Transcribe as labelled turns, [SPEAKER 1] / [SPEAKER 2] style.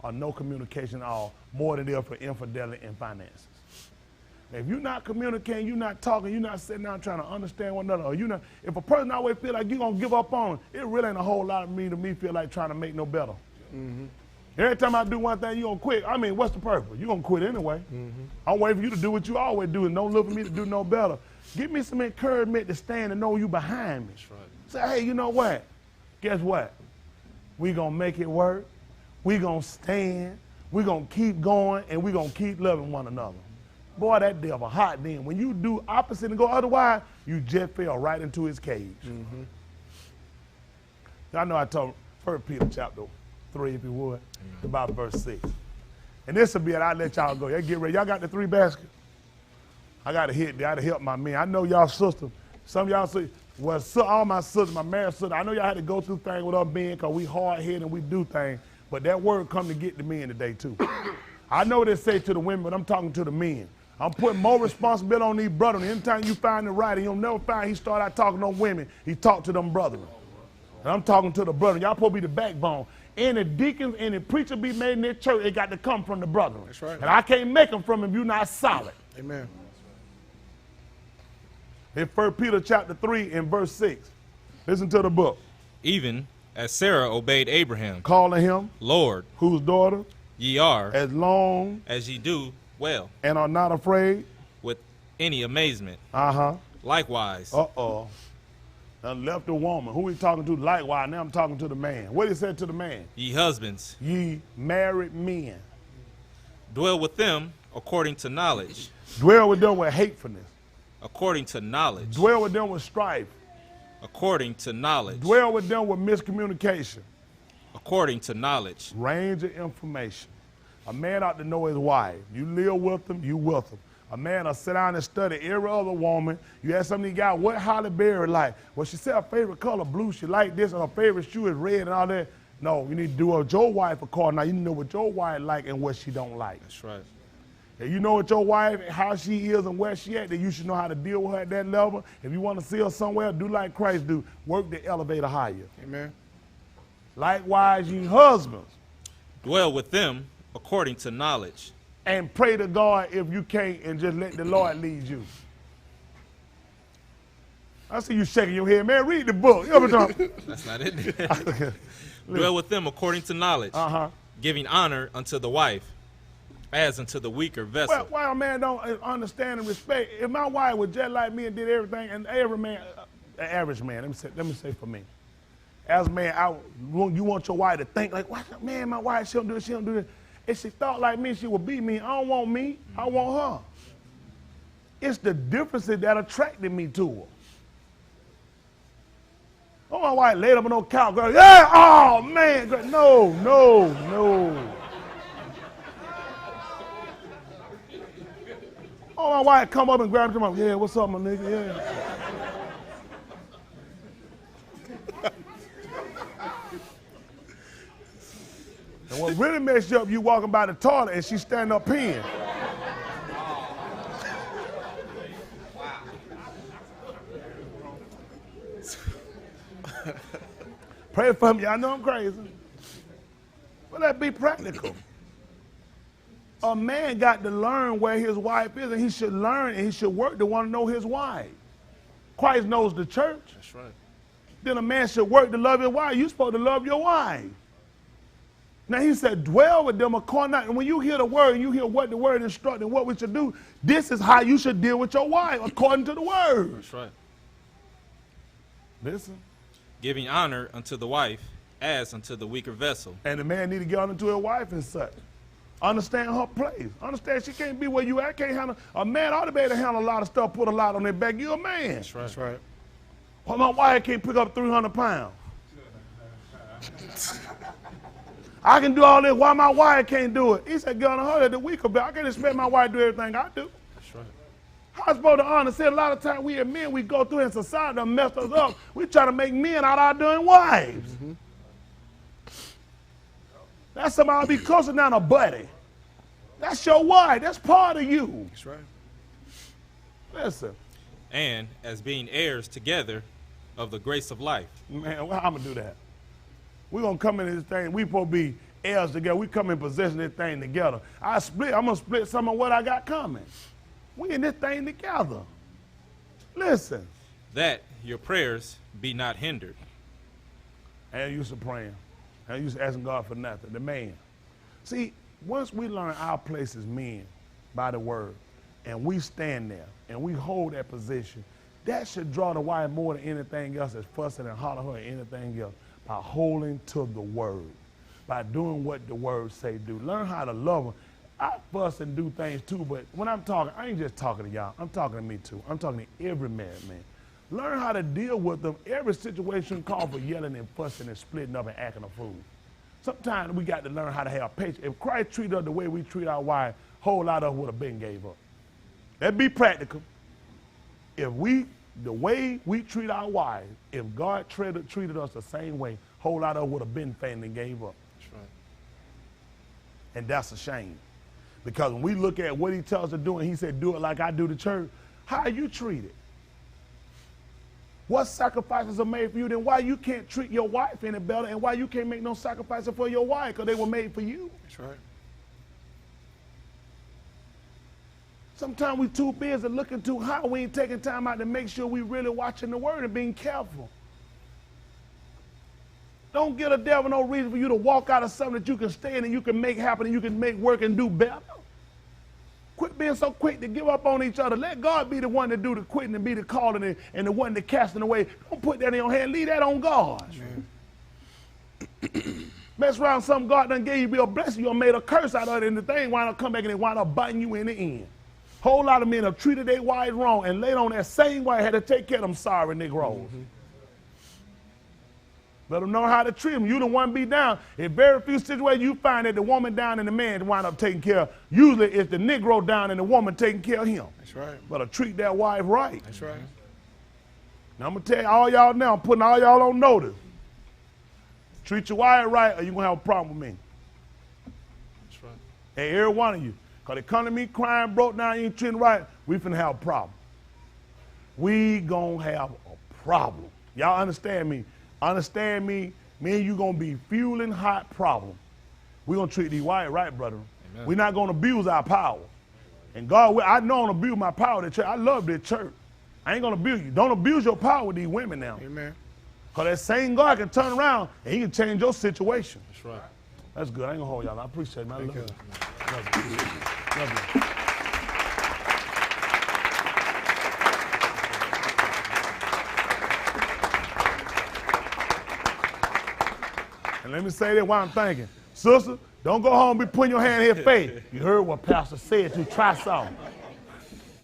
[SPEAKER 1] or no communication at all, more than there for infidelity and finances. If you're not communicating, you're not talking, you're not sitting down trying to understand one another, or you not, if a person always feel like you're going to give up on, it really ain't a whole lot of to me feel like trying to make no better. Mm-hmm. Every time I do one thing, you're going to quit. I mean, what's the purpose? You're going to quit anyway. Mm-hmm. I'm waiting for you to do what you always do and don't look for me to do no better. Give me some encouragement to stand and know you behind me. That's right. Say, hey, you know what? Guess what? We're going to make it work. We're going to stand. We're going to keep going, and we're going to keep loving one another. Boy, that devil hot then. When you do opposite and go otherwise, you just fell right into his cage. Mm-hmm. I know I told 1 Peter chapter 3, if you would, about verse 6. And this will be it. I'll let y'all go. Y'all get ready. Y'all got the 3 baskets? I got to hit. I got to help my men. I know y'all sisters. Some of y'all say, well, all my sisters, my married sisters, I know y'all had to go through things with our men because we hard-headed and we do things. But that word come to get the men today, too. I know what they say to the women, but I'm talking to the men. I'm putting more responsibility on these brothers. Anytime you find the writer, you'll never find he start out talking to women. He talked to them brothers. And I'm talking to the brothers. Y'all supposed to be the backbone. Any deacons, any preacher be made in their church, it got to come from the brethren. That's right. And I can't make them from them if you're not solid.
[SPEAKER 2] Amen.
[SPEAKER 1] In 1 Peter chapter 3 and verse 6, listen to the book.
[SPEAKER 3] Even as Sarah obeyed Abraham,
[SPEAKER 1] calling him
[SPEAKER 3] Lord,
[SPEAKER 1] whose daughter
[SPEAKER 3] ye are,
[SPEAKER 1] as long
[SPEAKER 3] as ye do well,
[SPEAKER 1] and are not afraid
[SPEAKER 3] with any amazement.
[SPEAKER 1] Uh-huh.
[SPEAKER 3] Likewise.
[SPEAKER 1] Uh-oh. Done left the woman. Who he talking to? Likewise. Now I'm talking to the man. What he said to the man?
[SPEAKER 3] Ye husbands.
[SPEAKER 1] Ye married men.
[SPEAKER 3] Dwell with them according to knowledge.
[SPEAKER 1] Dwell with them with hatefulness.
[SPEAKER 3] According to knowledge.
[SPEAKER 1] Dwell with them with strife.
[SPEAKER 3] According to knowledge.
[SPEAKER 1] Dwell with them with miscommunication.
[SPEAKER 3] According to knowledge.
[SPEAKER 1] Range of information. A man ought to know his wife. You live with them, you with them. A man will sit down and study every other woman. You ask some of these guys, what Halle Berry like? Well, she said her favorite color blue. She like this, and her favorite shoe is red and all that. No, you need to do what your wife according. Now, you need to know what your wife like and what she don't like.
[SPEAKER 3] That's right.
[SPEAKER 1] If you know what your wife, how she is and where she at, then you should know how to deal with her at that level. If you want to see her somewhere, do like Christ do. Work the elevator higher.
[SPEAKER 2] Amen.
[SPEAKER 1] Likewise, ye husbands.
[SPEAKER 3] Dwell with them according to knowledge.
[SPEAKER 1] And pray to God if you can't and just let the Lord lead you. I see you shaking your head. Man, read the book.
[SPEAKER 3] That's not it. Dwell with them according to knowledge, giving honor unto the wife, as unto the weaker vessel.
[SPEAKER 1] Well, why a man don't understand and respect? If my wife was just like me and did everything, and every man, an average man, let me say for me. As a man, you want your wife to think like, man, my wife, she don't do this, she don't do this. If she thought like me, she would beat me. I don't want me, I want her. It's the differences that attracted me to her. Oh, my wife laid up on no couch, girl. Yeah, oh man, girl. No. Oh, my wife come up and grab him up. Yeah, what's up, my nigga? Yeah. And what really messed you up, you walking by the toilet and she standing up peeing. Pray for me. I know I'm crazy. But let's be practical. A man got to learn where his wife is, and he should learn and he should work to want to know his wife. Christ knows the church.
[SPEAKER 3] That's right.
[SPEAKER 1] Then a man should work to love his wife. You're supposed to love your wife. Now he said, dwell with them according to, and when you hear the word and you hear what the word instructs and what we should do, this is how you should deal with your wife according to the word.
[SPEAKER 3] That's right.
[SPEAKER 1] Listen.
[SPEAKER 3] Giving honor unto the wife as unto the weaker vessel.
[SPEAKER 1] And the man need to get on to his wife and such. Understand her place. Understand she can't be where you at. Can't handle. A man ought to be able to handle a lot of stuff, put a lot on their back. You're a man.
[SPEAKER 3] That's right. That's right.
[SPEAKER 1] Well, my wife can't pick up 300 pounds. I can do all this. Why my wife can't do it? He said, get on her the weaker bit. I can't expect my wife to do everything I do.
[SPEAKER 3] That's right.
[SPEAKER 1] How am I supposed to understand? A lot of times we as men, we go through in society that messed us up. We try to make men out of our doing wives. Mm-hmm. That's somebody be closer than a buddy. That's your wife. That's part of you.
[SPEAKER 2] That's right.
[SPEAKER 1] Listen.
[SPEAKER 3] And as being heirs together of the grace of life.
[SPEAKER 1] Man, well, I'm going to do that. We're going to come into this thing. We supposed to be heirs together. We come in possession of this thing together. I'm going to split some of what I got coming. We in this thing together. Listen.
[SPEAKER 3] That your prayers be not hindered.
[SPEAKER 1] And used to praying. And used to asking God for nothing. The man. See, once we learn our place as men by the word, and we stand there, and we hold that position, that should draw the wife more than anything else that's fussing and hollering her or anything else. By holding to the word. By doing what the word say do. Learn how to love them. I fuss and do things too, but when I'm talking, I ain't just talking to y'all. I'm talking to me too. I'm talking to every man. Learn how to deal with them. Every situation calls for yelling and fussing and splitting up and acting a fool. Sometimes we got to learn how to have patience. If Christ treated us the way we treat our wife, a whole lot of us would have been gave up. Let's be practical. The way we treat our wives, if God treated us the same way, a whole lot of us would have been fainted and gave up.
[SPEAKER 3] That's right.
[SPEAKER 1] And that's a shame. Because when we look at what he tells us to do, and he said, do it like I do the church, how are you treated? What sacrifices are made for you? Then why you can't treat your wife any better, and why you can't make no sacrifices for your wife? Because they were made for you.
[SPEAKER 3] That's right.
[SPEAKER 1] Sometimes we too busy looking too high. We ain't taking time out to make sure we really watching the word and being careful. Don't give the devil no reason for you to walk out of something that you can stay in and you can make happen and you can make work and do better. Quit being so quick to give up on each other. Let God be the one to do the quitting and be the calling and the one to casting away. Don't put that in your hand. Leave that on God. Mess around something God done gave you be a blessing. You made a curse out of it, and the thing wind up come back and it wind up biting you in the end. Whole lot of men have treated their wives wrong and later on that same wife had to take care of them sorry Negroes. Let them know how to treat them. You the one be down. In very few situations you find that the woman down and the man wind up taking care of. Usually it's the Negro down and the woman taking care of him.
[SPEAKER 3] That's right.
[SPEAKER 1] But treat that wife right.
[SPEAKER 3] That's right.
[SPEAKER 1] Now I'm going to tell you all y'all now, I'm putting all y'all on notice. Treat your wife right or you're going to have a problem with me.
[SPEAKER 3] That's right.
[SPEAKER 1] Hey, every one of you. Because they come to me crying, broke down, you ain't treating right, we finna have a problem. We gonna have a problem. Y'all understand me? Understand me? Me and you gonna be fueling hot problem. We gonna treat these wives right, brother. Amen. We're not gonna abuse our power. And God, I know I don't abuse my power at church. I love this church. I ain't gonna abuse you. Don't abuse your power with these women now.
[SPEAKER 3] Amen.
[SPEAKER 1] Because that same God can turn around and he can change your situation.
[SPEAKER 3] That's right.
[SPEAKER 1] That's good. I ain't gonna hold y'all. I appreciate it, man. I love you. Love you. Love you. And let me say that while I'm thinking. Sister, don't go home and be putting your hand in his face. You heard what Pastor said to try something.